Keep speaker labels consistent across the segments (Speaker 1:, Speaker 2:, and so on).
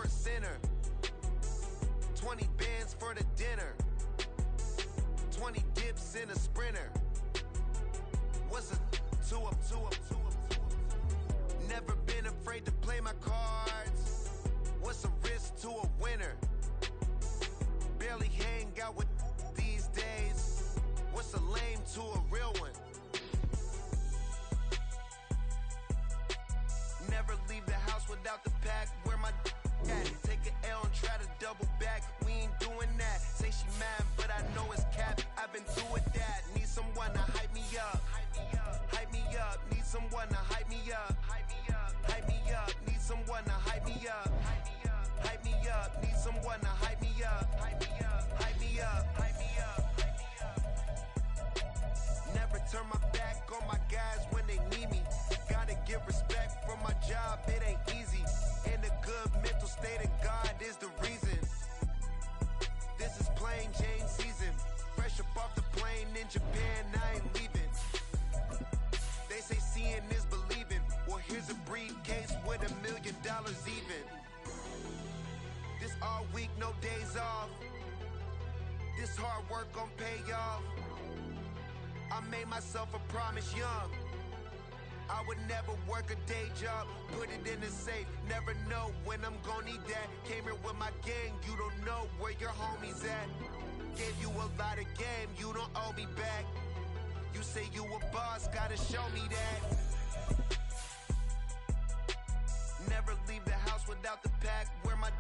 Speaker 1: Sports Center. 20 bands for the dinner. 20 dips in a sprinter. What's a two-up? Never been afraid to play my cards. What's a risk to a winner? Barely hang out with these days. What's a lame to a real one? Never leave the house without the pack. Where my at? Take an L and try to double back. We ain't doing that. Say she mad, but I know it's cap. I've been through with that. Need someone to hype me up. Hype me up. Need someone to hype me up. Hype me up. Need someone to hype me up. Hype me up. Need someone to hype me up. Hype me up. Hype me up. Hype me up. Never turn my back on my guys when they need me. Gotta give respect for my job, it ain't easy. In a good mental state, and God is the reason. This is plain Jane season. Fresh up off the plane in Japan, I ain't leaving. They say seeing is believing. Well, here's a briefcase with $1 million even. This all week, no days off. This hard work gon' pay off. I made myself a promise young. I would never work a day job, put it in the safe, never know when I'm gonna need that. Came here with my gang, you don't know where your homies at. Gave you a lot of game, you don't owe me back. You say you a boss, gotta show me that. Never leave the house without the pack, where my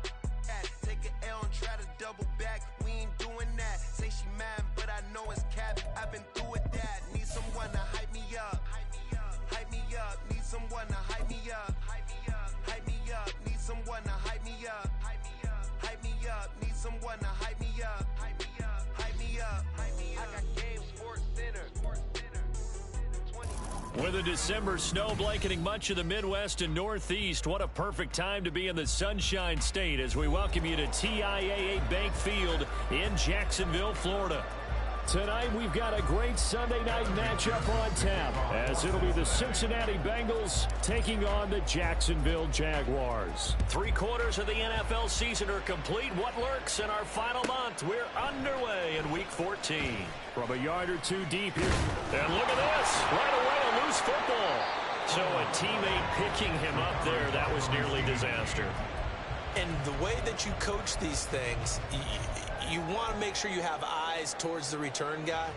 Speaker 1: at? Take an L and try to double back, we ain't doing that. Say she mad, but I know it's cap, I've been through with that. Need someone to hype me up. Hype me up, need someone to hype me up. Hype me up, need someone to hype me up. Hype me up, need someone to hype me up. Hype me up, hype me up. I got game, Sports Center.
Speaker 2: With a December snow blanketing much of the Midwest and Northeast, what a perfect time to be in the Sunshine State as we welcome you to TIAA Bank Field in Jacksonville, Florida. Tonight, we've got a great Sunday night matchup on tap, as it'll be the Cincinnati Bengals taking on the Jacksonville Jaguars. 3/4 of the NFL season are complete. What lurks in our final month? We're underway in Week 14. From a yard or two deep here. And look at this. Right away, a loose football. So a teammate picking him up there, that was nearly disaster.
Speaker 3: And the way that you coach these things, you want to make sure you have eyes towards the return guy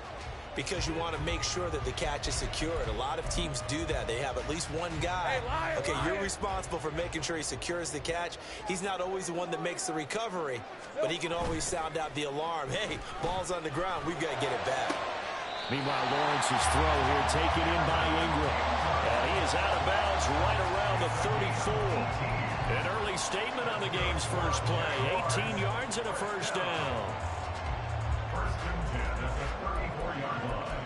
Speaker 3: because you want to make sure that the catch is secured. A lot of teams do that. They have at least one guy. Okay, you're responsible for making sure he secures the catch. He's not always the one that makes the recovery, but he can always sound out the alarm. Hey, ball's on the ground. We've got to get it back.
Speaker 2: Meanwhile, Lawrence's throw here taken in by Ingram. And he is out of bounds right around the 34. An early statement on the game's first play. 18 yards and a first down.
Speaker 4: First and 10 at the 34-yard line.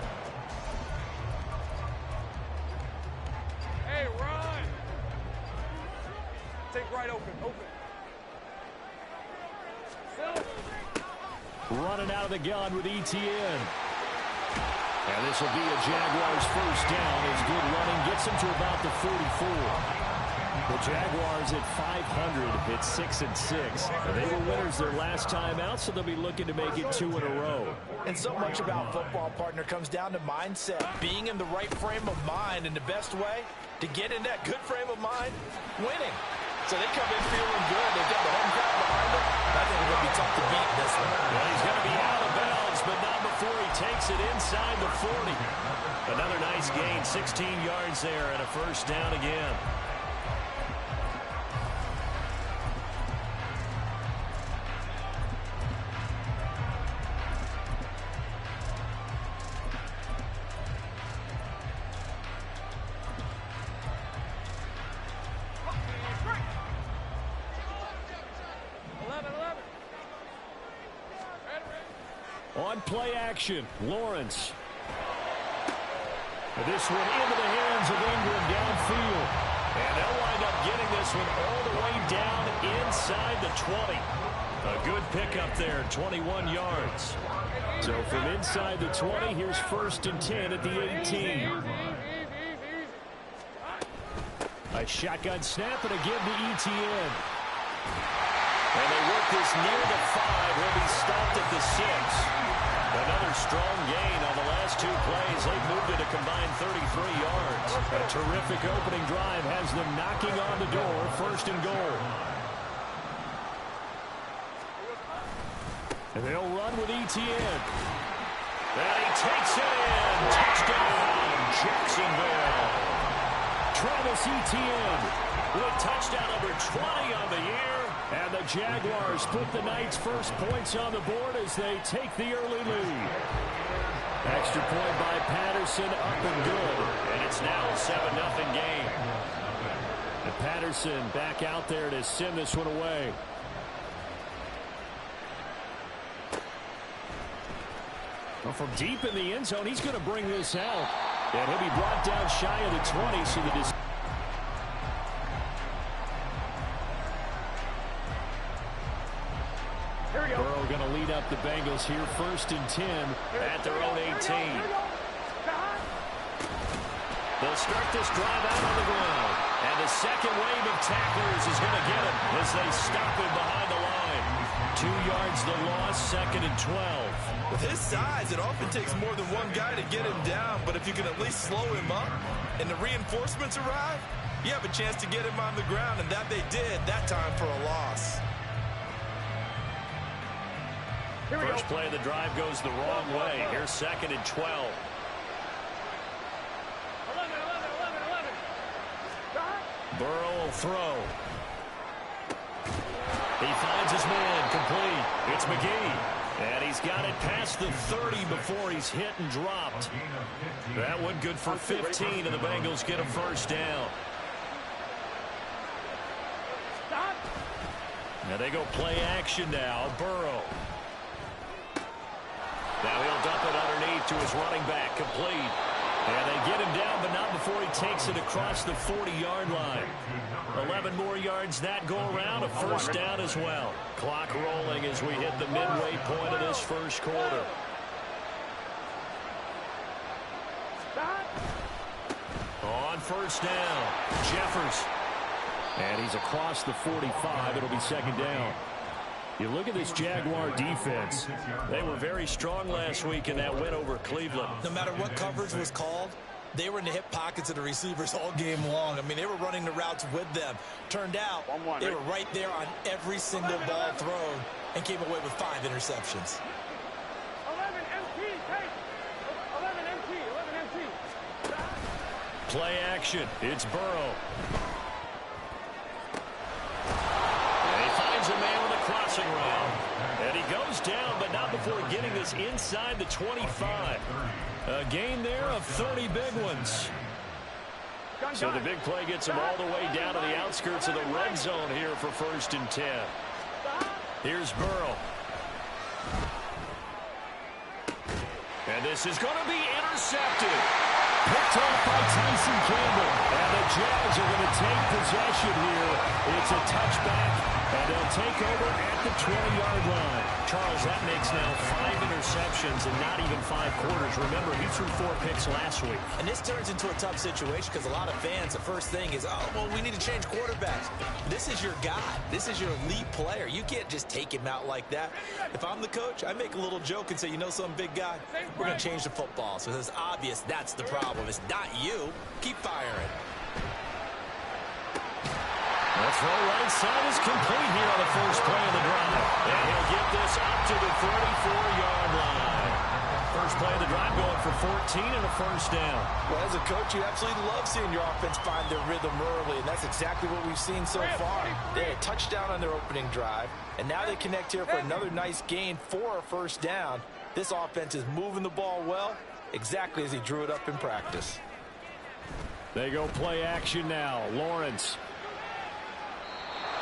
Speaker 5: Hey, run! Take right open.
Speaker 2: Running out of the gun with ETN. And this will be a Jaguars first down as good running gets them to about the 44. The Jaguars at 500 at 6-6. They were winners their last time out, so they'll be looking to make it 2 in a row.
Speaker 6: And so much about football, partner, comes down to mindset. Being in the right frame of mind, and the best way to get in that good frame of mind, winning. So they come in feeling good. They've got the home crowd behind them. I think it's going to be tough to beat in this one.
Speaker 2: Well, he's going to be out of bounds, but not before he takes it inside the 40. Another nice gain, 16 yards there, and a first down again. On play action, Lawrence. This one into the hands of Ingram downfield. And they'll wind up getting this one all the way down inside the 20. A good pickup there, 21 yards. So from inside the 20, here's first and 10 at the 18. A shotgun snap and a give to ETN. And they work this near the 5. He'll be stopped at the 6. Another strong gain on the last 2 plays. They've moved it a combined 33 yards. A terrific opening drive has them knocking on the door. 1st and goal. And they'll run with Etienne. And he takes it in. Touchdown, Jacksonville. Travis Etienne with touchdown number 20 on the year. And the Jaguars put the night's first points on the board as they take the early lead. Extra point by Patterson, up and good. And it's now a 7-0 game. And Patterson back out there to send this one away. Well, from deep in the end zone, he's going to bring this out. And he'll be brought down shy of the 20, so the Burrow going to lead up the Bengals here, 1st and 10 at their own 18. They'll start this drive out on the ground. And the second wave of tacklers is going to get him as they stop him behind the line. 2 yards the loss, 2nd and 12.
Speaker 6: With his size, it often takes more than one guy to get him down, but if you can at least slow him up and the reinforcements arrive, you have a chance to get him on the ground, and that they did that time for a loss.
Speaker 2: First play of the drive goes the wrong way. Here's 2nd and 12. Burrow will throw. He finds his man complete. It's McGee. And he's got it past the 30 before he's hit and dropped. That one good for 15, and the Bengals get a 1st down. Now they go play action now. Burrow. Now he'll dump it underneath to his running back, complete. And they get him down, but not before he takes it across the 40-yard line. 11 more yards that go around, a 1st down as well. Clock rolling as we hit the midway point of this 1st quarter. On 1st down, Jeffers. And he's across the 45. It'll be 2nd down. You look at this Jaguar defense. They were very strong last week in that win over Cleveland.
Speaker 3: No matter what coverage was called, they were in the hip pockets of the receivers all game long. I mean, they were running the routes with them. Turned out, they were right there on every single ball thrown and came away with 5 interceptions.
Speaker 5: 11 MT.
Speaker 2: Play action. It's Burrow. A man with a crossing route. And he goes down, but not before getting this inside the 25. A gain there of 30 big ones. So the big play gets him all the way down to the outskirts of the red zone here for 1st and 10. Here's Burrow. And this is going to be intercepted. Picked off by Tyson Campbell. And the Jags are going to take possession here. It's a touchback. And they'll take over at the 20-yard line. Charles, that makes now 5 interceptions and not even 5 quarters. Remember, he threw 4 picks last week.
Speaker 3: And this turns into a tough situation because a lot of fans, the first thing is, oh, well, we need to change quarterbacks. This is your guy. This is your elite player. You can't just take him out like that. If I'm the coach, I make a little joke and say, you know some big guy, we're going to change the football. So it's obvious that's the problem. It's not you. Keep firing.
Speaker 2: The throw right side is complete here on the first play of the drive. And he'll get this up to the 34-yard line. First play of the drive going for 14 and a 1st down.
Speaker 6: Well, as a coach, you absolutely love seeing your offense find their rhythm early, and that's exactly what we've seen so far. They had a touchdown on their opening drive, and now they connect here for another nice gain for a 1st down. This offense is moving the ball well, exactly as he drew it up in practice.
Speaker 2: They go play action now. Lawrence.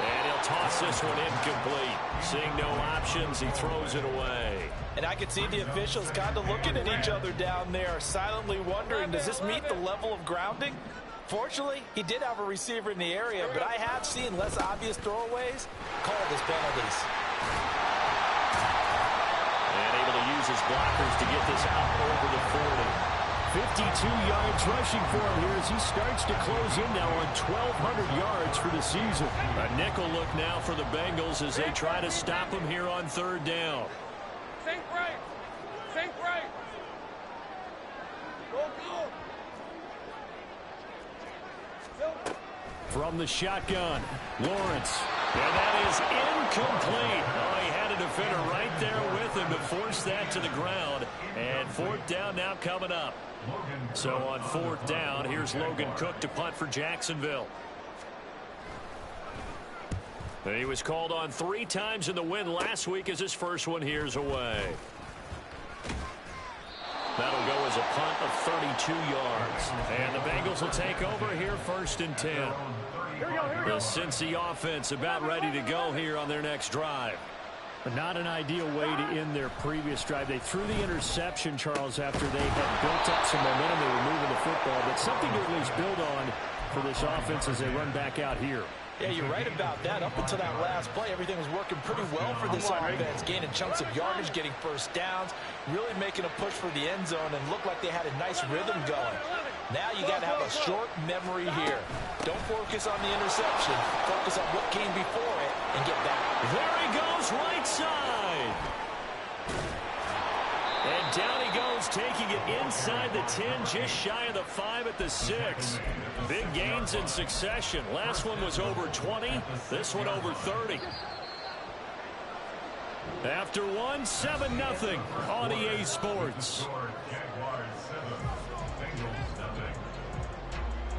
Speaker 2: And he'll toss this one incomplete. Seeing no options, he throws it away.
Speaker 6: And I can see the officials kind of looking at each other down there, silently wondering, does this meet the level of grounding? Fortunately, he did have a receiver in the area, but I have seen less obvious throwaways called as penalties.
Speaker 2: And able to use his blockers to get this out over the 40. 52 yards rushing for him here as he starts to close in now on 1,200 yards for the season. A nickel look now for the Bengals as they try to stop him here on third down.
Speaker 5: Sink right. Sink right. Go, go.
Speaker 2: From the shotgun, Lawrence. And that is incomplete. Oh, he had a defender right there with him to force that to the ground. And fourth down now coming up. So on fourth down, here's Logan Cook to punt for Jacksonville. And he was called on 3 times in the win last week as his first one here's away. That'll go as a punt of 32 yards. And the Bengals will take over here first and 10. The Cincy offense about ready to go here on their next drive. But not an ideal way to end their previous drive. They threw the interception, Charles, after they had built up some momentum. They were moving the football, but something to at least build on for this offense as they run back out here.
Speaker 6: Yeah, you're right about that. Up until that last play, everything was working pretty well for this offense. Gaining chunks of yardage, getting first downs, really making a push for the end zone, and looked like they had a nice rhythm going. Now you got to have a short memory here. Don't focus on the interception. Focus on what came before it and get back.
Speaker 2: There he goes, right side. And down he goes, taking it inside the 10, just shy of the 5 at the 6. Big gains in succession. Last one was over 20. This one over 30. After one, 7-0 on EA Sports.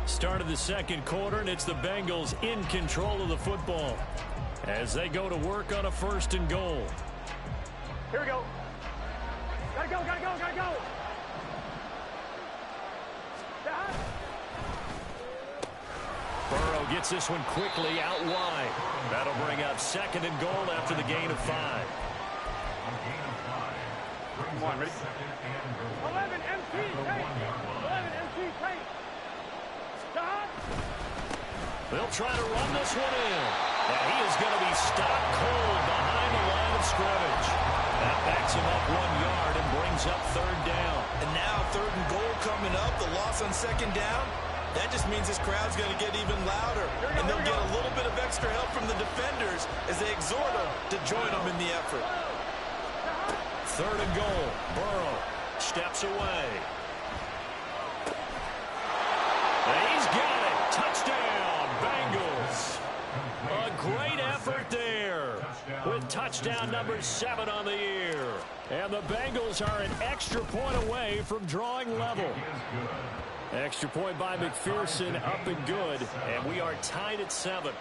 Speaker 2: Start of the second quarter, and it's the Bengals in control of the football as they go to work on a first and goal.
Speaker 5: Here we go. Gotta go, gotta go, gotta go.
Speaker 2: Burrow gets this one quickly out wide. That'll bring up second and goal after the gain of 5.
Speaker 5: Come on, ready? 11 MC, take. 11 MC, take.
Speaker 2: They'll try to run this one in. And he is going to be stopped cold behind the line of scrimmage. That backs him up 1 yard and brings up third down.
Speaker 3: And now third and goal coming up. The loss on second down. That just means this crowd's going to get even louder. And they'll get a little bit of extra help from the defenders as they exhort them to join them in the effort.
Speaker 2: Third and goal. Burrow steps away. And he's got it. Touchdown, Bengals. A great effort there with touchdown number 7 on the year. And the Bengals are an extra point away from drawing level. Extra point by McPherson, up and good. And we are tied at 7.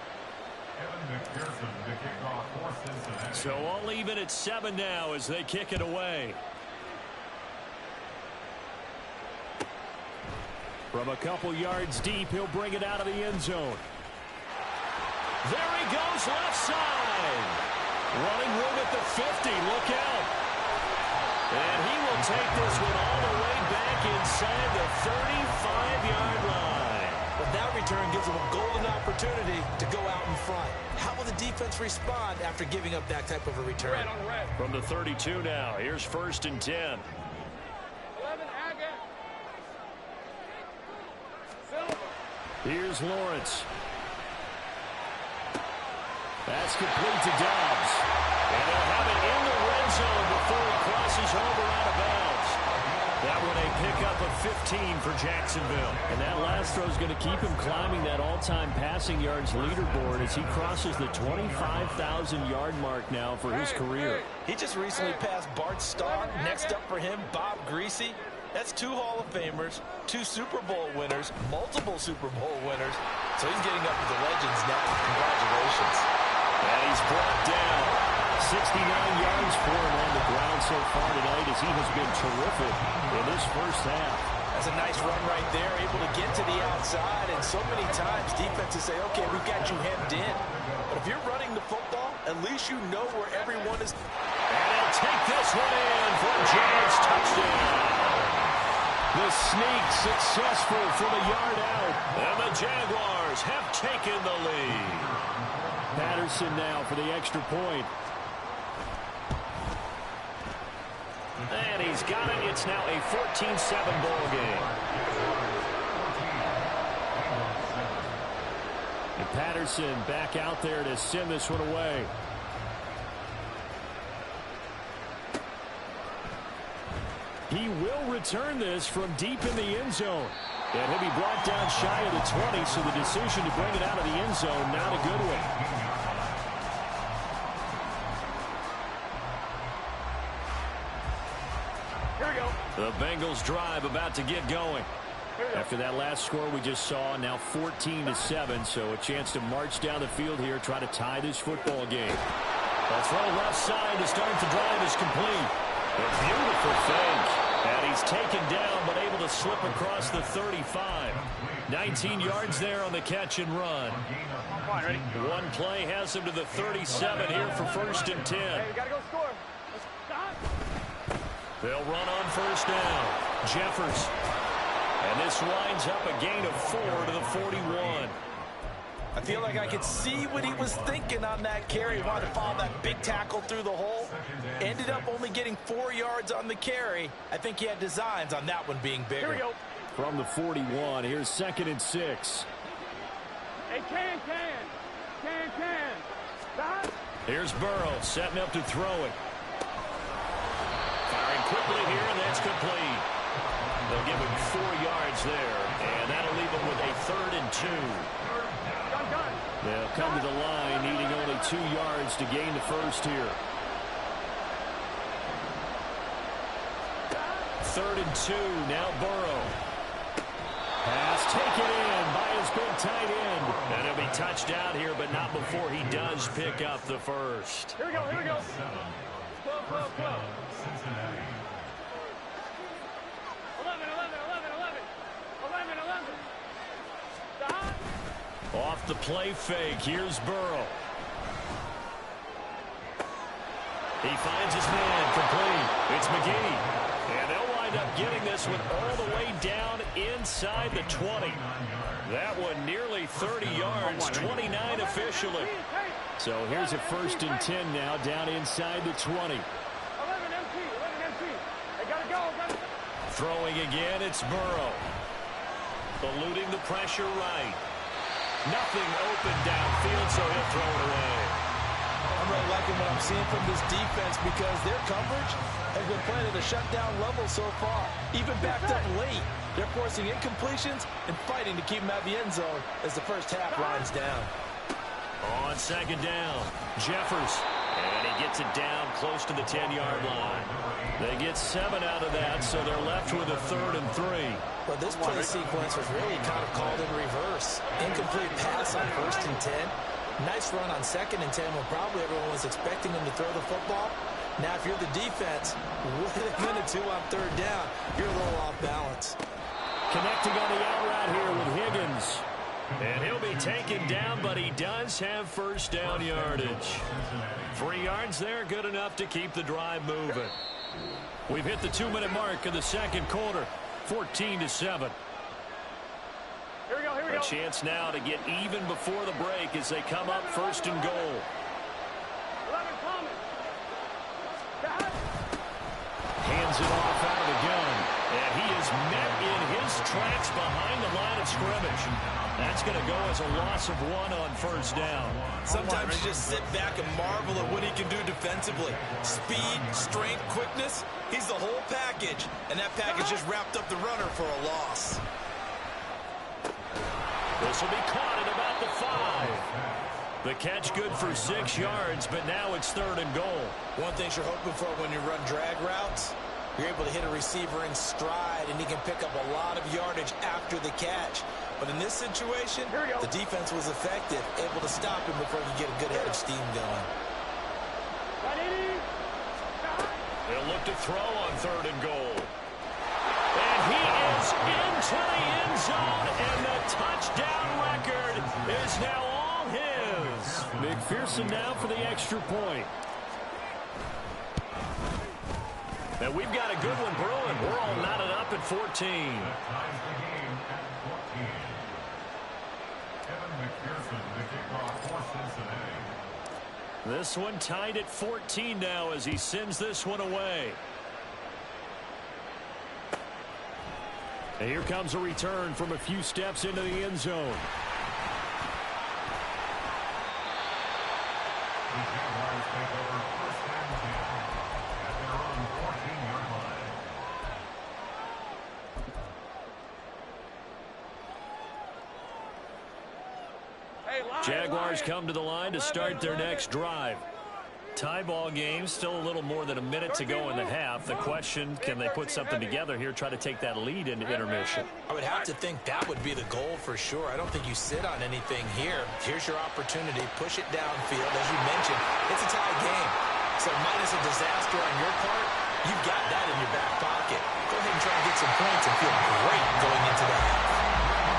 Speaker 2: So all even at 7 now as they kick it away. From a couple yards deep, he'll bring it out of the end zone. There he goes, left side. Running room at the 50, look out. And he will take this one all the way back inside the 35-yard line.
Speaker 3: But that return gives them a golden opportunity to go out in front. How will the defense respond after giving up that type of a return?
Speaker 5: Red on red.
Speaker 2: From the 32 now, here's first and 10.
Speaker 5: 11 Agate. Silver.
Speaker 2: Here's Lawrence. That's complete to Dobbs. And they'll have it in the red zone before he crosses over out of bounds. That one a pickup of 15 for Jacksonville. And that last throw is going to keep him climbing that all-time passing yards leaderboard as he crosses the 25,000-yard mark now for his career.
Speaker 6: He just recently passed Bart Starr. Next up for him, Bob Greasy. That's 2 Hall of Famers, 2 Super Bowl winners, multiple Super Bowl winners. So he's getting up with the legends now. Congratulations.
Speaker 2: And he's brought down. 69 yards for him on the ground so far tonight as he has been terrific in this first half.
Speaker 6: That's a nice run right there, able to get to the outside. And so many times defenses say, okay, we've got you hemmed in. But if you're running the football, at least you know where everyone is.
Speaker 2: And he'll take this one in for a Giants touchdown. The sneak successful from a yard out. And the Jaguars have taken the lead. Patterson now for the extra point. And he He's got it. It's now a 14-7 ball game. And Patterson back out there to send this one away. He will return this from deep in the end zone. And he'll be brought down shy of the 20, so the decision to bring it out of the end zone, not a good one.
Speaker 5: Here we go.
Speaker 2: The Bengals drive about to get going. After that last score we just saw, now 14-7, so a chance to march down the field here, try to tie this football game. A throw left side to start the drive is complete. A beautiful fake. And he's taken down, but able to slip across the 35. 19 yards there on the catch and run.
Speaker 5: Fine, ready?
Speaker 2: One play has him to the 37 here for 1st and 10.
Speaker 5: Hey, we got to go score. Let's stop.
Speaker 2: They'll run on 1st down. Jeffers. And this winds up a gain of 4 to the 41.
Speaker 6: I feel like I could see what he was thinking on that carry. He wanted to follow that big tackle through the hole. Ended up only getting 4 yards on the carry. I think he had designs on that one being bigger.
Speaker 5: Here we go.
Speaker 2: From the 41, here's 2nd and 6.
Speaker 5: Hey, can. Stop.
Speaker 2: Here's Burrow setting up to throw it. Firing quickly here, and that's complete. They'll give him 4 yards there, and that'll leave him with a 3rd and 2. They'll come to the line, needing only 2 yards to gain the first here. 3rd and 2, now Burrow. Pass taken in by his big tight end. And he'll be touched out here, but not before he does pick up the first.
Speaker 5: Here we go. Slow. 11. Stop.
Speaker 2: Off the play fake, here's Burrow. He finds his man complete. It's McGee. And they'll wind up getting this one all the way down inside the 20. That one nearly 30 yards, 29 officially. So here's a 1st and 10 now down inside the 20.
Speaker 5: 11 empty. They got to go.
Speaker 2: Throwing again, it's Burrow. Eluding the pressure right. Nothing open downfield, so he'll throw it away.
Speaker 6: I'm really liking what I'm seeing from this defense because their coverage has been playing at a shutdown level so far. Even backed up late, they're forcing incompletions and fighting to keep them out of the end zone as the first half winds down.
Speaker 2: On 2nd down, Jeffers. And he gets it down close to the 10-yard line. They get 7 out of that, so they're left with a 3rd and 3.
Speaker 3: Well, this play sequence was really kind of called in reverse. Incomplete pass on 1st and 10. Nice run on 2nd and 10 when probably everyone was expecting him to throw the football. Now, if you're the defense, what are they going to do on 3rd down? You're a little off balance.
Speaker 2: Connecting on the out route here with Higgins. And he'll be taken down, but he does have 1st down yardage. 3 yards there, good enough to keep the drive moving. We've hit the 2-minute mark of the 2nd quarter, 14-7.
Speaker 5: Here we go.
Speaker 2: A chance now to get even before the break as they come up 1st and goal.
Speaker 5: 11 coming. Stop.
Speaker 2: Hands it off out of the gun. And he is met in his tracks behind the line of scrimmage. That's going to go as a loss of 1 on 1st down.
Speaker 6: Sometimes you just sit back and marvel at what he can do defensively. Speed, strength, quickness, he's the whole package. And that package just wrapped up the runner for a loss.
Speaker 2: This will be caught at about the 5. The catch good for 6 yards, but now it's 3rd and goal.
Speaker 3: One thing you're hoping for when you run drag routes, you're able to hit a receiver in stride, and he can pick up a lot of yardage after the catch. But in this situation, the defense was effective, able to stop him before he get a good head of steam going.
Speaker 2: They'll look to throw on 3rd and goal. And he is into the end zone, and the touchdown record is now all his. McPherson now for the extra point. And we've got a good one brewing. We're all knotted up at 14. This one tied at 14 now as he sends this one away. And here comes a return from a few steps into the end zone.
Speaker 4: The Jaguars take over first and 10 at their own 14-yard line.
Speaker 2: Jaguars come to the line to start their next drive. Tie ball game, still a little more than a minute to go in the half. The question, can they put something together here, try to take that lead into intermission?
Speaker 3: I would have to think that would be the goal for sure. I don't think you sit on anything here. Here's your opportunity. Push it downfield. As you mentioned, it's a tie game. So minus a disaster on your part, you've got that in your back pocket. Go ahead and try and get some points and feel great going into the half.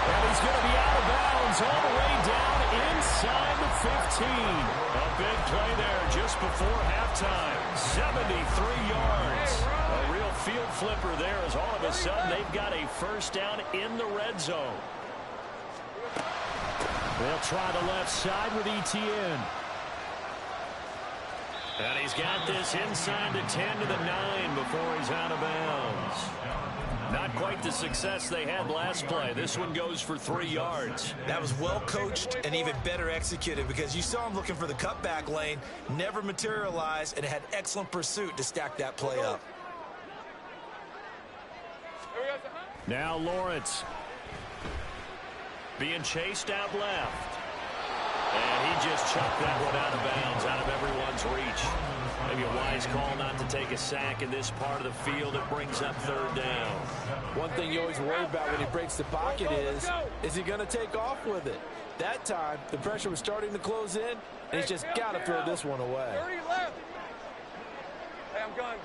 Speaker 2: And he's going to be out of bounds all the way down inside the 15. A big play there just before halftime. 73 yards. A real field flipper there as all of a sudden they've got a first down in the red zone. They'll try the left side with ETN. And he's got this inside the 10 to the 9 before he's out of bounds. Not quite the success they had last play. This one goes for 3 yards.
Speaker 3: That was well coached and even better executed because you saw him looking for the cutback lane, never materialized, and had excellent pursuit to stack that play up.
Speaker 2: Now Lawrence being chased out left. And he just chucked that one out of bounds, out of everyone's reach. Maybe a wise call not to take a sack in this part of the field. It brings up third down.
Speaker 6: One thing you always worry about when he breaks the pocket is he going to take off with it? That time, the pressure was starting to close in, and he's just got to throw this one away.
Speaker 5: 30 left. Hey, I'm gun.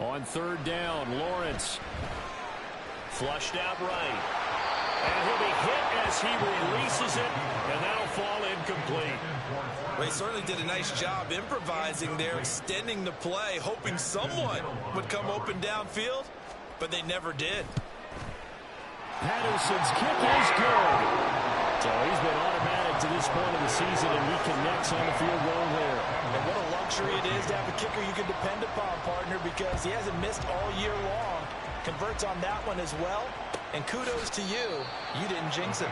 Speaker 2: On third down, Lawrence flushed out right. And he'll be hit as he releases it, and that'll fall incomplete.
Speaker 3: Well, he certainly did a nice job improvising there, extending the play, hoping someone would come open downfield, but they never did.
Speaker 2: Patterson's kick is good. So he's been automatic to this point of the season, and he connects on the field goal there.
Speaker 3: And what a luxury it is to have a kicker you can depend upon, partner, because he hasn't missed all year long. Converts on that one as well. And kudos to you. You didn't jinx him.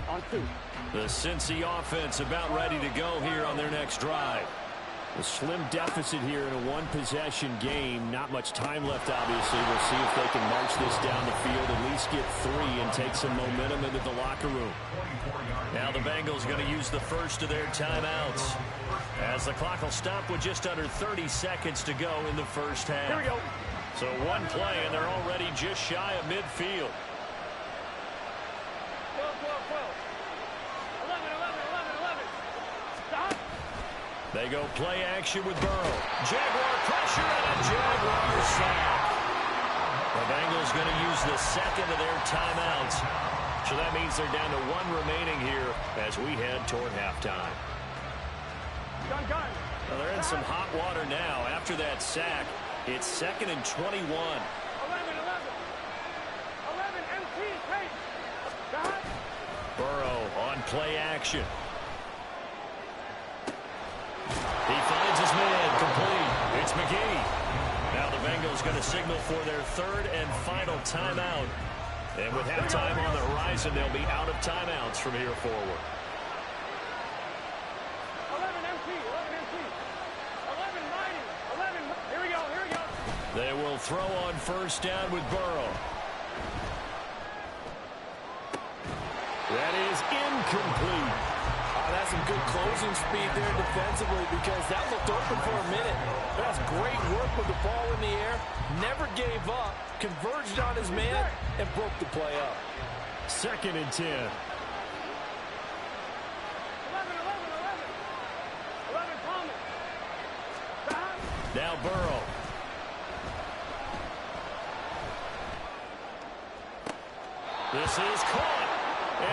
Speaker 5: On 2.
Speaker 2: The Cincy offense about ready to go here on their next drive. A slim deficit here in a one-possession game. Not much time left, obviously. We'll see if they can march this down the field, at least get 3 and take some momentum into the locker room. Now the Bengals going to use the first of their timeouts, as the clock will stop with just under 30 seconds to go in the first half.
Speaker 5: Here we go.
Speaker 2: So one play, and they're already just shy of midfield.
Speaker 5: 11. Stop.
Speaker 2: They go play action with Burrow. Jaguar pressure and a Jaguar sack. The Bengals going to use the second of their timeouts. So that means they're down to 1 remaining here as we head toward halftime.
Speaker 5: Gun.
Speaker 2: Well, they're in some hot water now. After that sack, it's 2nd and 21.
Speaker 5: 11. 11 MT, take. Stop.
Speaker 2: Burrow on play action. He finds his man complete. It's McGee. Now the Bengals going to signal for their 3rd and final timeout. And with halftime on the horizon, they'll be out of timeouts from here forward.
Speaker 5: 11 MT. 11 mighty. 11. Here we go.
Speaker 2: They will throw on first down with Burrow. That is incomplete.
Speaker 6: That's some good closing speed there defensively because that looked open for a minute. That's great work with the ball in the air. Never gave up, converged on his man, and broke the play up.
Speaker 2: 2nd and 10.
Speaker 5: 11 Thomas. Stop.
Speaker 2: Now Burrow. This is caught.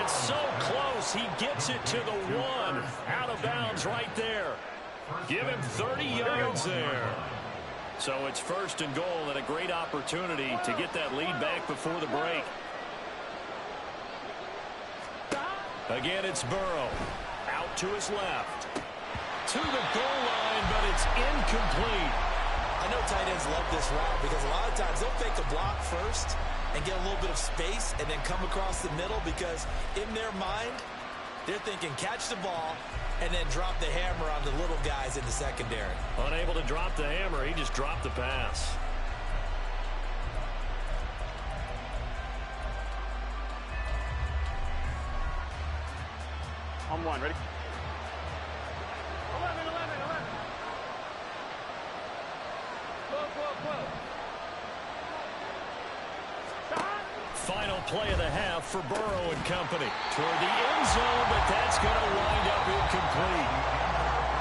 Speaker 2: It's so close. He gets it to the 1. Out of bounds right there. Give him 30 yards there. So it's 1st and goal and a great opportunity to get that lead back before the break. Again, it's Burrow. Out to his left. To the goal line, but it's incomplete.
Speaker 3: I know tight ends love this route because a lot of times they'll fake a block first and get a little bit of space and then come across the middle because in their mind, they're thinking catch the ball and then drop the hammer on the little guys in the secondary.
Speaker 2: Unable to drop the hammer, he just dropped the pass.
Speaker 5: On one, ready? 11. Close.
Speaker 2: Final play of the half for Burrow and company. Toward the end zone, but that's going to wind up incomplete.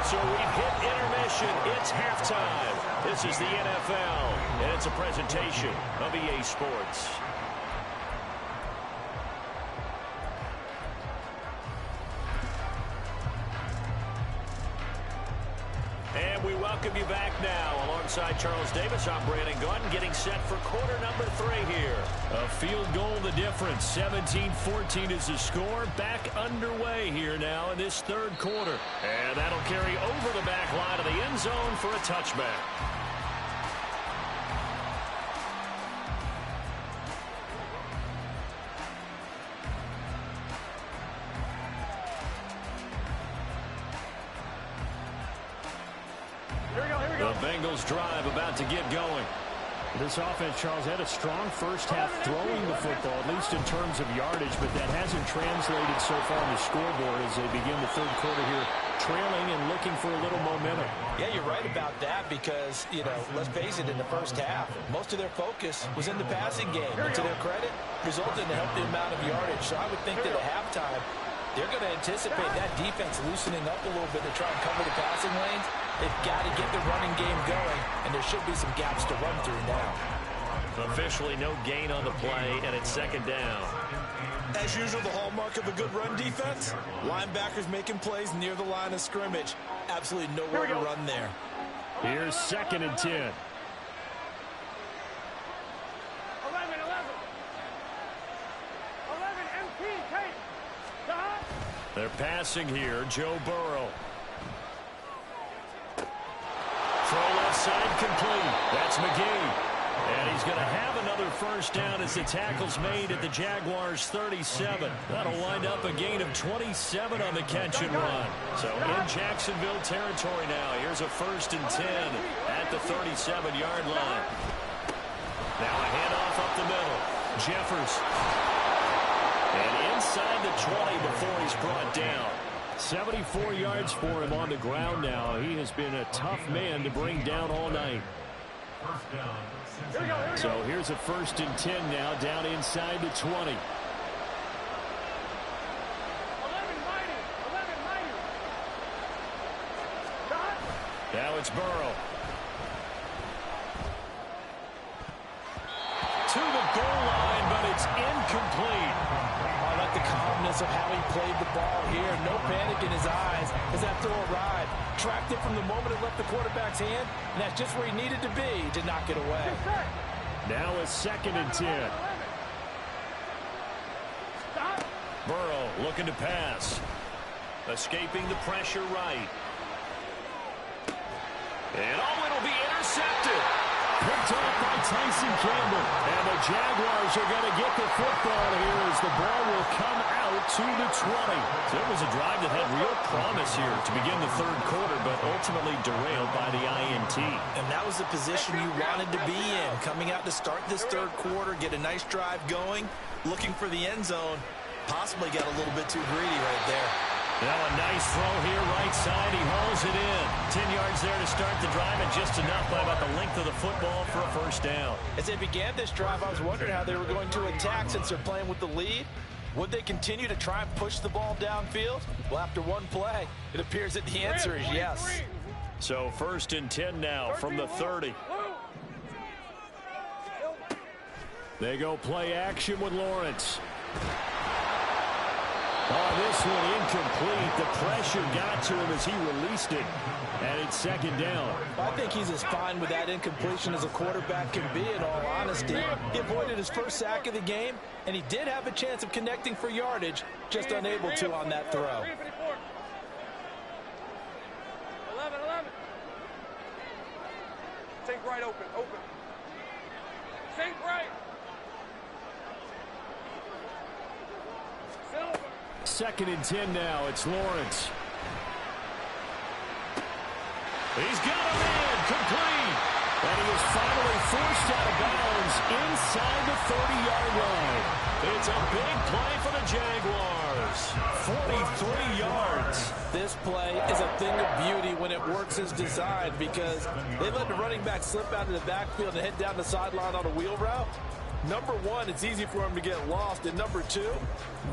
Speaker 2: So we've hit intermission. It's halftime. This is the NFL, and it's a presentation of EA Sports. And we welcome you back now. Alongside Charles Davis, I'm Brandon Gunn, getting set for quarter number 3 here. A field goal the difference. 17-14 is the score. Back underway here now in this third quarter. And that'll carry over the back line of the end zone for a touchback. The Bengals drive about to get going.
Speaker 7: This offense, Charles, had a strong first half throwing the football, at least in terms of yardage, but that hasn't translated so far on the scoreboard as they begin the third quarter here, trailing and looking for a little momentum.
Speaker 6: Yeah, you're right about that because, let's face it, in the first half, most of their focus was in the passing game. And to their credit, resulted in a healthy amount of yardage. So I would think that at halftime, they're going to anticipate that defense loosening up a little bit to try and cover the passing lanes. They've got to get the running game going, and there should be some gaps to run through now.
Speaker 2: Officially no gain on the play, and it's second down.
Speaker 3: As usual, the hallmark of a good run defense, linebackers making plays near the line of scrimmage. Absolutely nowhere to run there.
Speaker 2: Here's 2nd and 10.
Speaker 5: 11. MP, take. Stop.
Speaker 2: They're passing here. Joe Burrow. Throw left side complete. That's McGee. And he's going to have another first down as the tackle's made at the Jaguars 37. That'll wind up a gain of 27 on the catch and run. So in Jacksonville territory now. Here's a 1st and 10 at the 37-yard line. Now a handoff up the middle. Jeffers. And inside the 20 before he's brought down. 74 yards for him on the ground now. He has been a tough man to bring down all night. So here's a 1st and 10 now down inside the 20.
Speaker 5: 11 mighty. Stop.
Speaker 2: Now it's Burrow. To the goal line, but it's incomplete.
Speaker 6: I like the calmness of how he played the ball here. No panic in his eyes as that throw arrived. Tracked it from the moment it left the quarterback's hand, and that's just where he needed to be to knock it away.
Speaker 2: Now a 2nd and 10.
Speaker 5: Stop.
Speaker 2: Burrow looking to pass. Escaping the pressure right. And it'll be intercepted. Picked off by Tyson Campbell. And the Jaguars are going to get the football here as the ball will come out to the 20. So it was a drive that had real promise here to begin the third quarter, but ultimately derailed by the INT.
Speaker 6: And that was the position you wanted to be in. Coming out to start this third quarter, get a nice drive going, looking for the end zone. Possibly got a little bit too greedy right there.
Speaker 2: Now a nice throw here, right side. He hauls it in. 10 yards there to start the drive, and just enough by about the length of the football for a first down.
Speaker 6: As they began this drive, I was wondering how they were going to attack since they're playing with the lead. Would they continue to try and push the ball downfield? Well, after one play, it appears that the answer is yes.
Speaker 2: So 1st and 10 now from the 30. They go play action with Lawrence.
Speaker 7: Oh, this one incomplete. The pressure got to him as he released it. And it's second down.
Speaker 6: I think he's as fine with that incompletion as a quarterback can be, in all honesty. He avoided his first sack of the game, and he did have a chance of connecting for yardage, just unable to on that throw.
Speaker 5: 11. Sink right, open. Sink right. Silver.
Speaker 7: Second and 10 now. It's Lawrence. He's got a man complete. And he is finally forced out of bounds inside the 30-yard line. It's a big play for the Jaguars. 43 yards.
Speaker 6: This play is a thing of beauty when it works as designed, because they let the running back slip out of the backfield and head down the sideline on a wheel route. Number one, it's easy for him to get lost. And number two,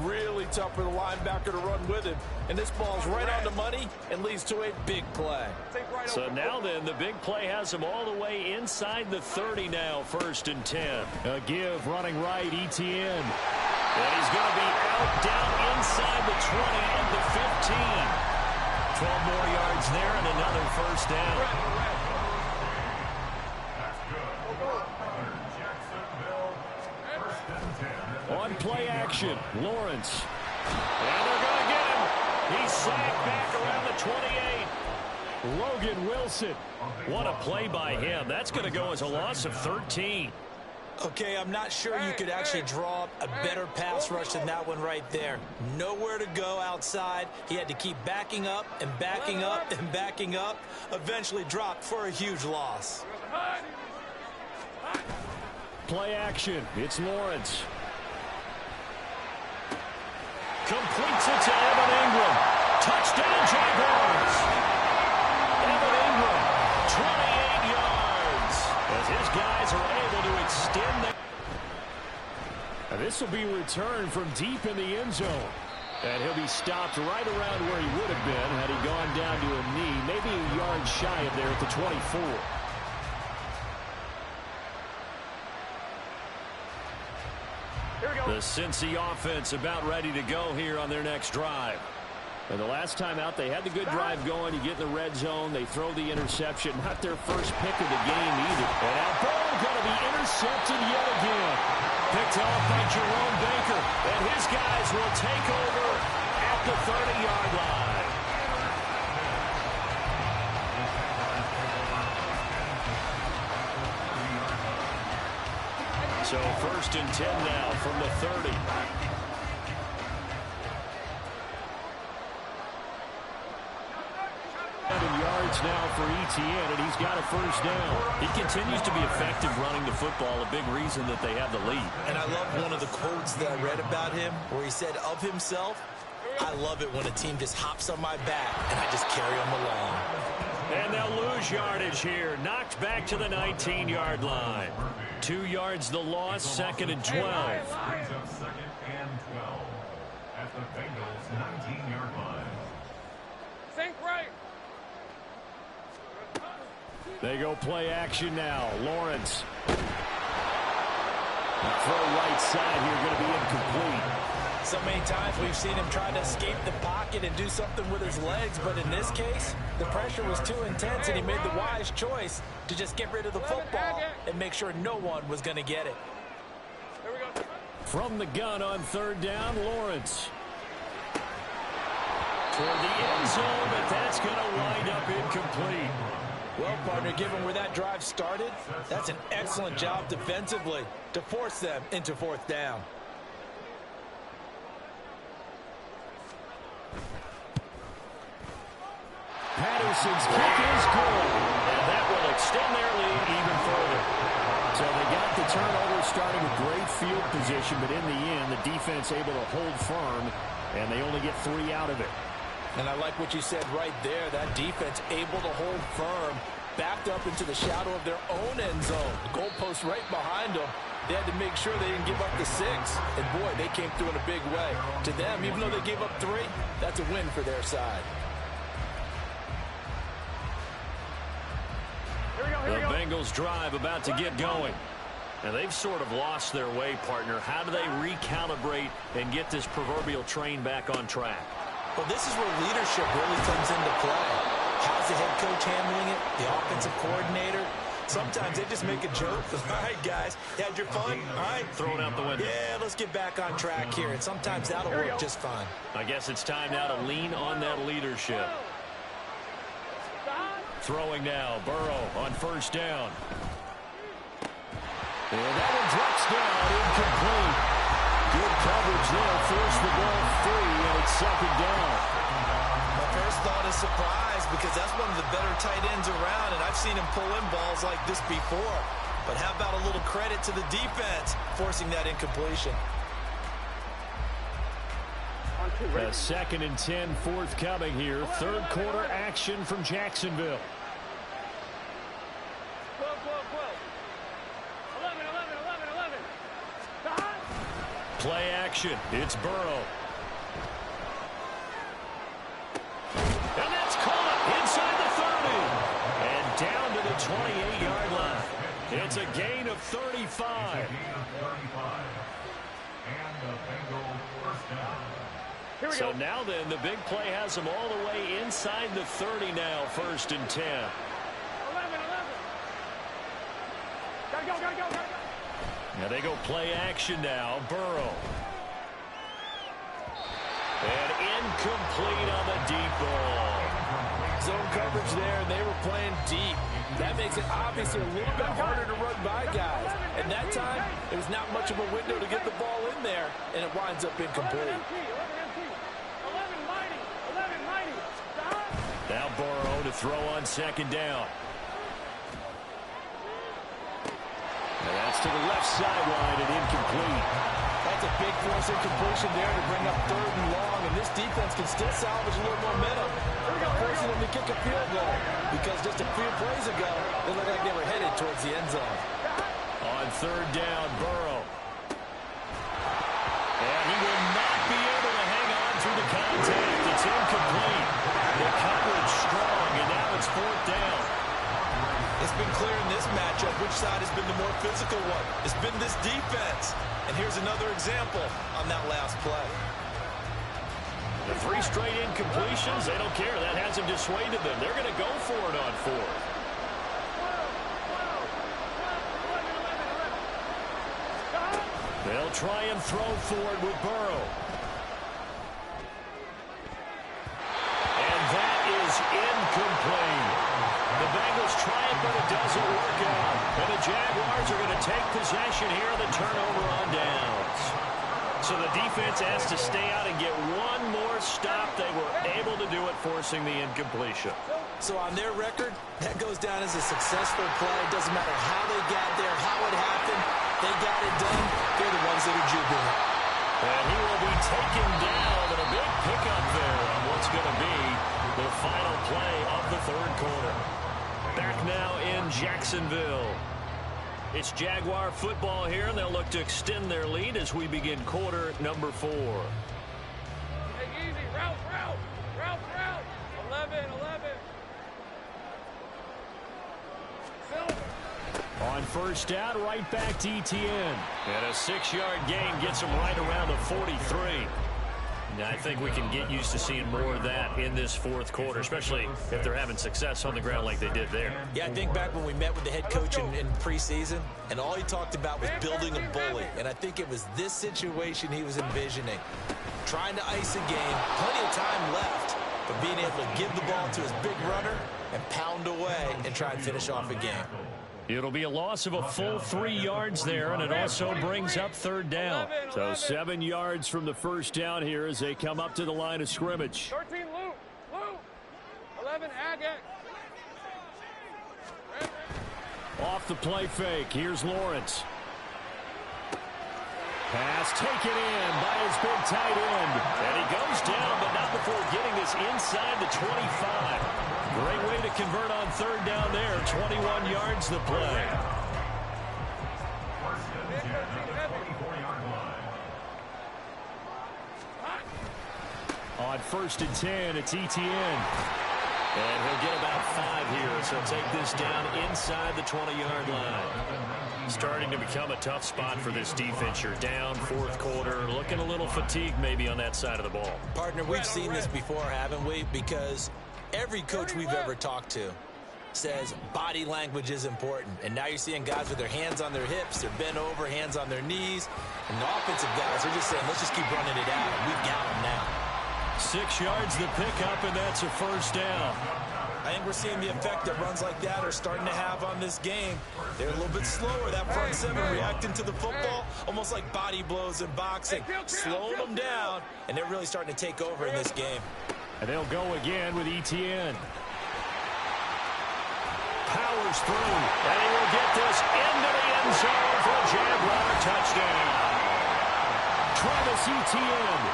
Speaker 6: really tough for the linebacker to run with him. And this ball's right on the money and leads to a big play.
Speaker 2: So now then, the big play has him all the way inside the 30 now, 1st and 10.
Speaker 7: A give running right, Etienne.
Speaker 2: And he's going to be out down inside the 20 and the 15. 12 more yards there and another first down.
Speaker 7: On play action, Lawrence.
Speaker 2: And they're going to get him. He's sacked back around the 28.
Speaker 7: Logan Wilson.
Speaker 2: What a play by him. That's going to go as a loss of 13.
Speaker 3: Okay, I'm not sure you could actually draw up a better pass rush than that one right there. Nowhere to go outside. He had to keep backing up and backing up and backing up. Eventually dropped for a huge loss.
Speaker 7: Play action. It's Lawrence.
Speaker 2: Completes it to Evan Ingram. Touchdown, Jaguars. Evan Ingram, 28 yards. As his guys are able to extend their...
Speaker 7: And this will be returned from deep in the end zone. And he'll be stopped right around where he would have been had he gone down to a knee, maybe a yard shy of there at the 24.
Speaker 2: The Cincy offense about ready to go here on their next drive.
Speaker 7: And the last time out, they had the good drive going. You get in the red zone. They throw the interception. Not their first pick of the game either. And now ball going to be intercepted yet again.
Speaker 2: Picked off by Jerome Baker. And his guys will take over at the 30-yard line. So 1st and 10 now from the 30.
Speaker 7: 7 yards now for Etienne, and he's got a first down.
Speaker 2: He continues to be effective running the football, a big reason that they have the lead.
Speaker 3: And I love one of the quotes that I read about him where he said of himself, I love it when a team just hops on my back and I just carry them along.
Speaker 2: And they'll lose yardage here. Knocked back to the 19-yard line. 2 yards the loss, 2nd and 12.
Speaker 4: Second and 12 at the Bengals' 19-yard line.
Speaker 5: Sink right.
Speaker 7: They go play action now. Lawrence. Throw right side here, going to be incomplete.
Speaker 6: So many times we've seen him try to escape the pocket and do something with his legs, but in this case, the pressure was too intense and he made the wise choice to just get rid of the football and make sure no one was going to get it.
Speaker 5: Here we go.
Speaker 7: From the gun on 3rd down, Lawrence.
Speaker 2: Toward the end zone, but that's going to wind up incomplete.
Speaker 6: Well, partner, given where that drive started, that's an excellent job defensively to force them into 4th down.
Speaker 7: Patterson's kick is good.
Speaker 2: And that will extend their lead even further.
Speaker 7: So they got the turnover starting with great field position, but in the end, the defense able to hold firm, and they only get 3 out of it.
Speaker 6: And I like what you said right there. That defense able to hold firm, backed up into the shadow of their own end zone. The goalpost right behind them. They had to make sure they didn't give up the 6. And, boy, they came through in a big way. To them, even though they gave up 3, that's a win for their side.
Speaker 2: The Bengals drive about to get going. And they've sort of lost their way, partner. How do they recalibrate and get this proverbial train back on track?
Speaker 3: Well, this is where leadership really comes into play. How's the head coach handling it? The offensive coordinator? Sometimes they just make a joke. All right, guys, you had your fun? All right.
Speaker 2: Throw it out the window.
Speaker 3: Yeah, let's get back on track here. And sometimes that'll work just fine.
Speaker 2: I guess it's time now to lean on that leadership. Throwing now, Burrow on first down. And that one drops down, incomplete. Good coverage there, forced the ball free, and it's second down.
Speaker 3: My first thought is surprise, because that's one of the better tight ends around, and I've seen him pull in balls like this before. But how about a little credit to the defense forcing that incompletion?
Speaker 2: A 2nd and 10 forthcoming here. Third quarter action from Jacksonville.
Speaker 5: 11.
Speaker 2: Play action. It's Burrow. And that's caught inside the 30. And down to the 28-yard line. It's a gain of 35.
Speaker 4: And the Bengals first down.
Speaker 2: So now then, the big play has them all the way inside the 30 now, 1st and 10.
Speaker 5: 11. Gotta go.
Speaker 2: Now they go play action now. Burrow. And incomplete on the deep ball.
Speaker 6: Zone coverage there, and they were playing deep. That makes it obviously a little bit harder to run by guys. And that time, there's not much of a window to get the ball in there, and it winds up incomplete.
Speaker 5: 11 mighty.
Speaker 2: Now Burrow to throw on second down. And that's to the left sideline and incomplete.
Speaker 6: That's a big force incompletion there to bring up 3rd and long, and this defense can still salvage a little momentum. Forcing them to kick a field goal, because just a few plays ago, they looked like they were headed towards the end zone.
Speaker 2: On 3rd down, Burrow. And he will not be able to hang on through the contact. It's incomplete. The coverage strong, and now it's 4th down.
Speaker 3: It's been clear in this matchup which side has been the more physical one. It's been this defense. And here's another example on that last play.
Speaker 2: The 3 straight incompletions, they don't care. That hasn't dissuaded them. They're going to go for it on 4th. They'll try and throw for it with Burrow. And that is incomplete. The Bengals try it, but it doesn't work out. And the Jaguars are going to take possession here on the turnover on downs. So the defense has to stay out and get one more stop. They were able to do it, forcing the incompletion.
Speaker 3: So on their record, that goes down as a successful play. It doesn't matter how they got there, how it happened. They got it done. They're the ones that are jubilant.
Speaker 2: And he will be taken down, and a big pickup there on what's going to be the final play of the 3rd quarter. Back now in Jacksonville. It's Jaguar football here, and they'll look to extend their lead as we begin quarter number 4.
Speaker 5: Take easy. Route. 11.
Speaker 2: On first down, right back to ETN. And a 6-yard gain gets him right around the 43. Now, I think we can get used to seeing more of that in this 4th quarter, especially if they're having success on the ground like they did there.
Speaker 3: Yeah, I think back when we met with the head coach in preseason, and all he talked about was building a bully. And I think it was this situation he was envisioning. Trying to ice a game, plenty of time left, but being able to give the ball to his big runner and pound away and try and finish off a game.
Speaker 2: It'll be a loss of a full 3 yards there, and it also brings up 3rd down. So 7 yards from the first down here as they come up to the line of scrimmage.
Speaker 5: 13, Lou. 11, Agate.
Speaker 2: Off the play fake, here's Lawrence. Pass taken in by his big tight end. And he goes down, but not before getting this inside the 25. Great way to convert on 3rd down there. 21 yards the play. On 1st and 10, it's ETN. And he'll get about 5 here, so take this down inside the 20-yard line. Starting to become a tough spot for this defense. You're down, fourth quarter, looking a little fatigued maybe on that side of the ball.
Speaker 3: Partner, we've seen this before, haven't we? Because every coach we've ever talked to says body language is important. And now you're seeing guys with their hands on their hips, they're bent over, hands on their knees. And the offensive guys are just saying, let's just keep running it out. We've got them now.
Speaker 2: 6 yards the pickup, and that's a first down.
Speaker 6: I think we're seeing the effect that runs like that are starting to have on this game. They're a little bit slower, that front seven, reacting to the football, almost like body blows in boxing, slowing them down, and they're really starting to take over in this game.
Speaker 7: And they'll go again with ETN.
Speaker 2: Powers through, and he will get this into the end zone for a Jaguar touchdown. Travis Etienne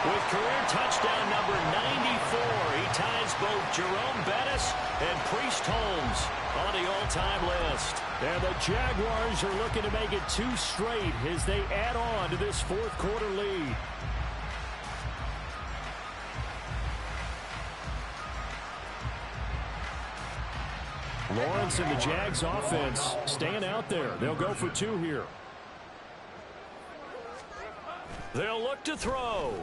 Speaker 2: with career touchdown number 94. He ties both Jerome Bettis and Priest Holmes on the all-time list.
Speaker 7: And the Jaguars are looking to make it 2 straight as they add on to this fourth quarter lead. Lawrence and the Jags offense staying out there. They'll go for 2 here.
Speaker 2: They'll look to throw.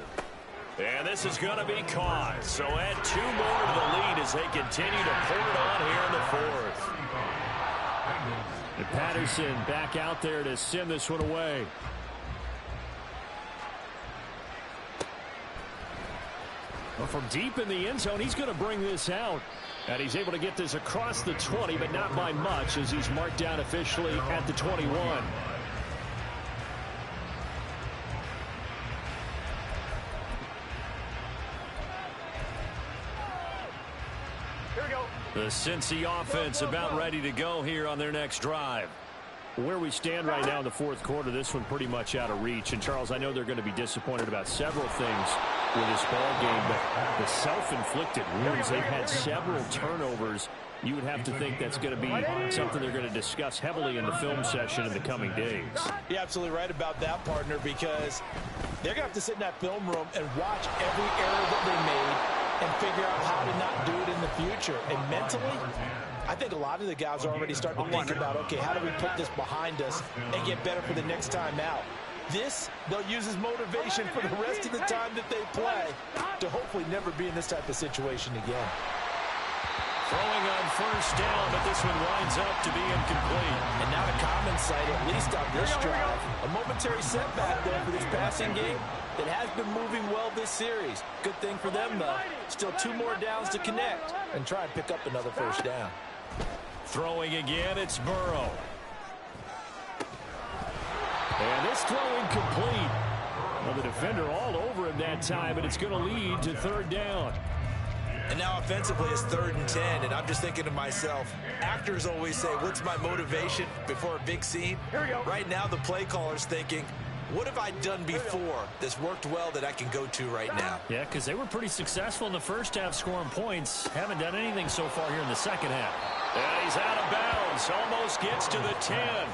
Speaker 2: And this is going to be caught. So add 2 more to the lead as they continue to pour it on here in the fourth.
Speaker 7: And Patterson back out there to send this one away. Well, from deep in the end zone, he's going to bring this out. And he's able to get this across the 20, but not by much as he's marked down officially at the 21.
Speaker 5: Here we go.
Speaker 2: The Cincy offense about ready to go here on their next drive.
Speaker 7: Where we stand right now in the fourth quarter, this one pretty much out of reach. And, Charles, I know they're going to be disappointed about several things with this ball game, but the self-inflicted wounds, they've had several turnovers. You would have to think that's going to be something they're going to discuss heavily in the film session in the coming days.
Speaker 6: You're absolutely right about that, partner, because they're going to have to sit in that film room and watch every error that they made and figure out how to not do it in the future. And mentally, I think a lot of the guys are already starting to think about, okay, how do we put this behind us and get better for the next time out? This, they'll use as motivation for the rest of the time that they play to hopefully never be in this type of situation again.
Speaker 2: Throwing on first down, but this one winds up to be incomplete.
Speaker 6: And not a common sight, at least on this drive. A momentary setback there for this passing game that has been moving well this series. Good thing for them, though. Still 2 more downs to connect and try and pick up another first down.
Speaker 2: Throwing again, it's Burrow.
Speaker 7: And this throw incomplete. Well, the defender all over him that time, but it's going to lead to third down.
Speaker 3: And now offensively it's 3rd and 10, and I'm just thinking to myself, actors always say, what's my motivation before a big scene?
Speaker 5: Here we go.
Speaker 3: Right now the play caller's thinking, what have I done before that's worked well that I can go to right now?
Speaker 2: Yeah, because they were pretty successful in the first half scoring points. Haven't done anything so far here in the second half. And he's out of bounds. Almost gets to the 10.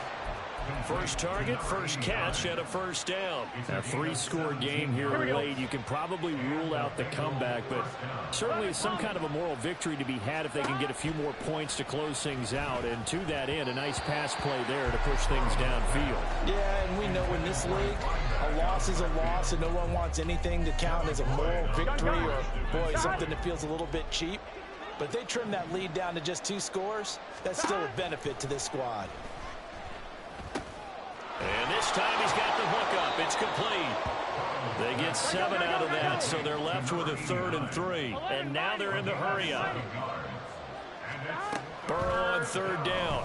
Speaker 2: First target, first catch, and a first down.
Speaker 7: A 3-score game here late. You can probably rule out the comeback, but certainly some kind of a moral victory to be had if they can get a few more points to close things out. And to that end, a nice pass play there to push things downfield.
Speaker 6: Yeah, and we know in this league, a loss is a loss, and no one wants anything to count as a moral victory or, boy, something that feels a little bit cheap. But if they trim that lead down to just 2 scores, that's still a benefit to this squad.
Speaker 2: And this time he's got the hook up. It's complete. They get 7 out of that, so they're left with a 3rd and 3. And now they're in the hurry up. Burrow on 3rd down.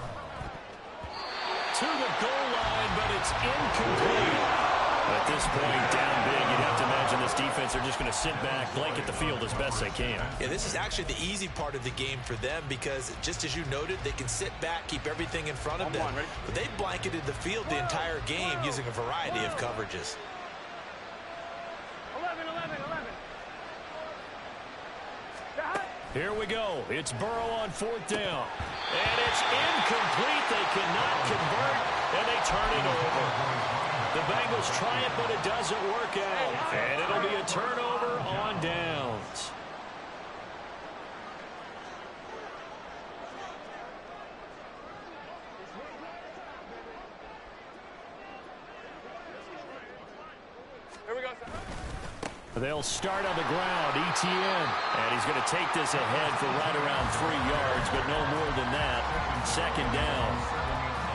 Speaker 2: To the goal line, but it's incomplete. At this point, down big, you'd have to imagine this defense are just going to sit back, blanket the field as best they can.
Speaker 3: Yeah, this is actually the easy part of the game for them because, just as you noted, they can sit back, keep everything in front of them. But they blanketed the field the entire game using a variety of coverages.
Speaker 5: 11, 11, 11.
Speaker 2: Here we go. It's Burrow on 4th down. And it's incomplete. They cannot convert, and they turn it over. The Bengals try it, but it doesn't work out. And it'll be a turnover on downs. They'll start on the ground. Etienne. And he's going to take this ahead for right around 3 yards, but no more than that. Second down.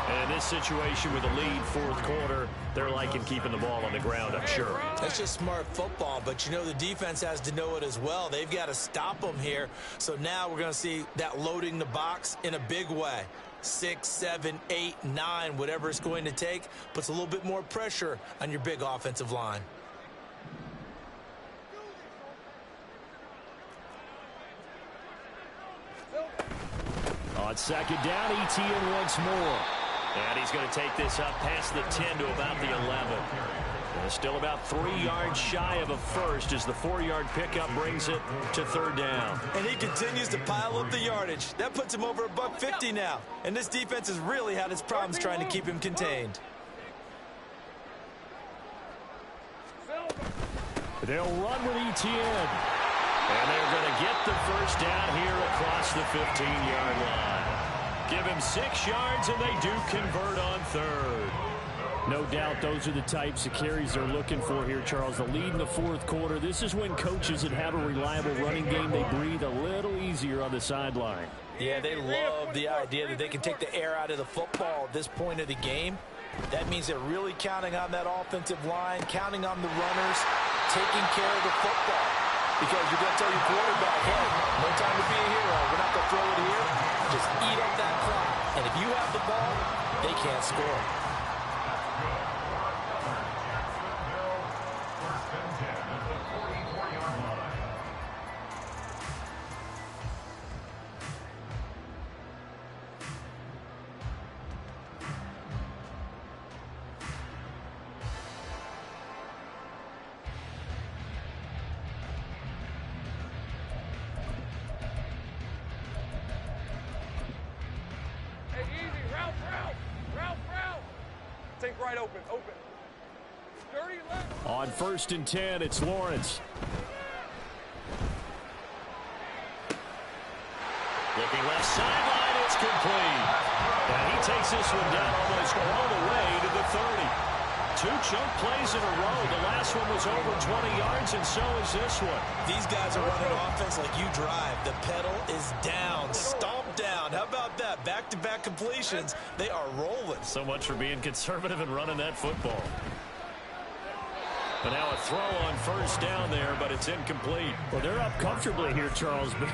Speaker 2: And in this situation with a lead, fourth quarter, they're liking keeping the ball on the ground, I'm sure.
Speaker 3: That's just smart football, but you know the defense has to know it as well. They've got to stop them here. So now we're going to see that loading the box in a big way. 6, 7, 8, 9, whatever it's going to take, puts a little bit more pressure on your big offensive line.
Speaker 2: On second down, Etienne once more. And he's going to take this up past the 10 to about the 11. And still about 3 yards shy of a first as the 4-yard pickup brings it to third down.
Speaker 3: And he continues to pile up the yardage. That puts him over $150 now. And this defense has really had its problems trying to keep him contained.
Speaker 2: They'll run with Etienne. And they're going to get the first down here across the 15-yard line. Give him 6 yards, and they do convert on third. No doubt those are the types of carries they're looking for here, Charles. The lead in the fourth quarter. This is when coaches that have a reliable running game, they breathe a little easier on the sideline.
Speaker 6: Yeah, they love the idea that they can take the air out of the football at this point of the game. That means they're really counting on that offensive line, counting on the runners, taking care of the football. Because you're going to tell your quarterback, hey, no time to be a hero. We're not going to throw it here. Just eat up that clock. And if you have the ball, they can't score.
Speaker 5: Take right open. Dirty left.
Speaker 2: On 1st and 10, it's Lawrence. Looking left sideline, it's complete. And he takes this one down almost all the way to the 30. 2 chunk plays in a row. The last one was over 20 yards, and so is this one.
Speaker 3: These guys are running offense like you drive. The pedal is down, stomped down. How about that? Back-to-back completions. They are rolling.
Speaker 2: So much for being conservative and running that football. But now a throw on first down there, but it's incomplete.
Speaker 7: Well, they're up comfortably here, Charles, but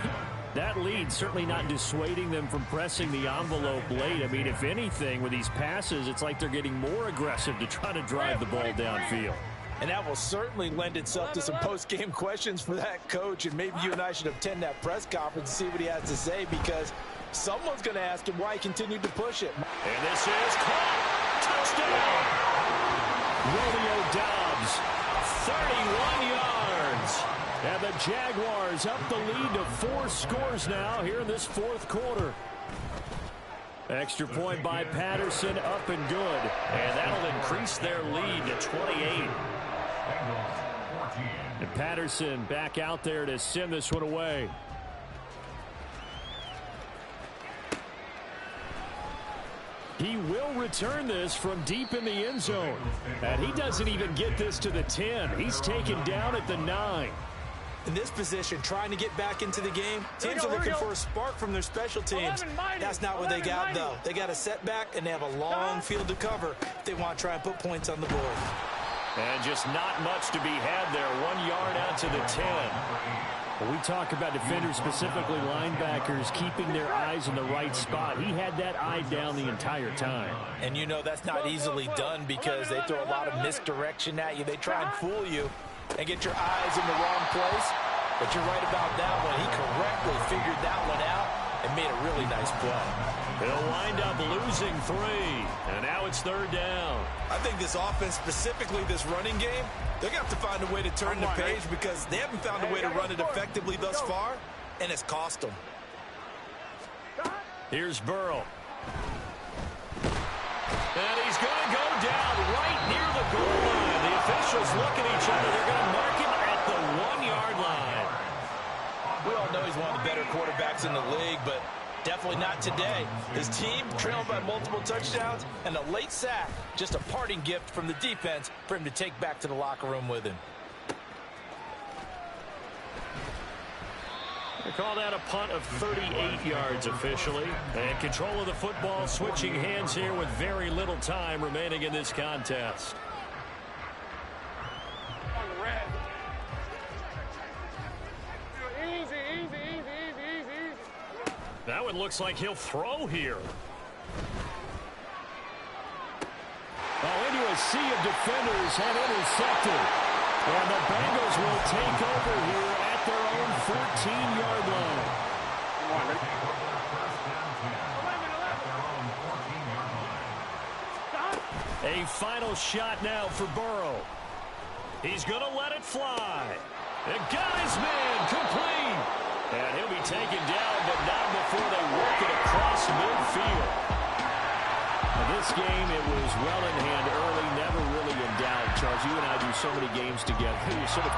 Speaker 7: that lead certainly not dissuading them from pressing the envelope late. I mean, if anything, with these passes, it's like they're getting more aggressive to try to drive the ball downfield.
Speaker 6: And that will certainly lend itself to some post-game questions for that coach. And maybe you and I should attend that press conference and see what he has to say, because someone's going to ask him why he continued to push it.
Speaker 2: And this is caught. Touchdown. Romeo Doubs, 31 yards. And the Jaguars up the lead to 4 scores now here in this fourth quarter. Extra point by Patterson, up and good. And that'll increase their lead to 28. And Patterson back out there to send this one away. He will return this from deep in the end zone. And he doesn't even get this to the 10. He's taken down at the 9.
Speaker 3: In this position, trying to get back into the game, teams are looking for a spark from their special teams. That's not what they got, though. They got a setback, and they have a long field to cover if they want to try and put points on the board.
Speaker 2: And just not much to be had there. 1 yard out to the 10.
Speaker 7: When we talk about defenders, specifically linebackers, keeping their eyes in the right spot. He had that eye down the entire time.
Speaker 6: And you know that's not easily done because they throw a lot of misdirection at you. They try and fool you and get your eyes in the wrong place. But you're right about that one. He correctly figured that one out and made a really nice play.
Speaker 2: They'll wind up losing 3. And now it's third down.
Speaker 3: I think this offense, specifically this running game, they're going to have to find a way to turn the page because they haven't found a way to run it effectively thus far, and it's cost them.
Speaker 2: Here's Burrow. And he's going to go down right near the goal line. The officials look at each other. They're going to mark him at the 1-yard line.
Speaker 6: We all know he's one of the better quarterbacks in the league, but definitely not today. His team trailed by multiple touchdowns, and a late sack, just a parting gift from the defense for him to take back to the locker room with him.
Speaker 2: They call that a punt of 38 yards officially. And control of the football switching hands here with very little time remaining in this contest. That one looks like he'll throw here.
Speaker 7: Into a sea of defenders and intercepted. And the Bengals will take over here at their own 14-yard line.
Speaker 2: A final shot now for Burrow. He's going to let it fly. And got his man complete. And he'll be taken down, but not before they work it across midfield. In this game, it was well in hand early, never really in doubt. Charles, you and I do so many games together. You're so much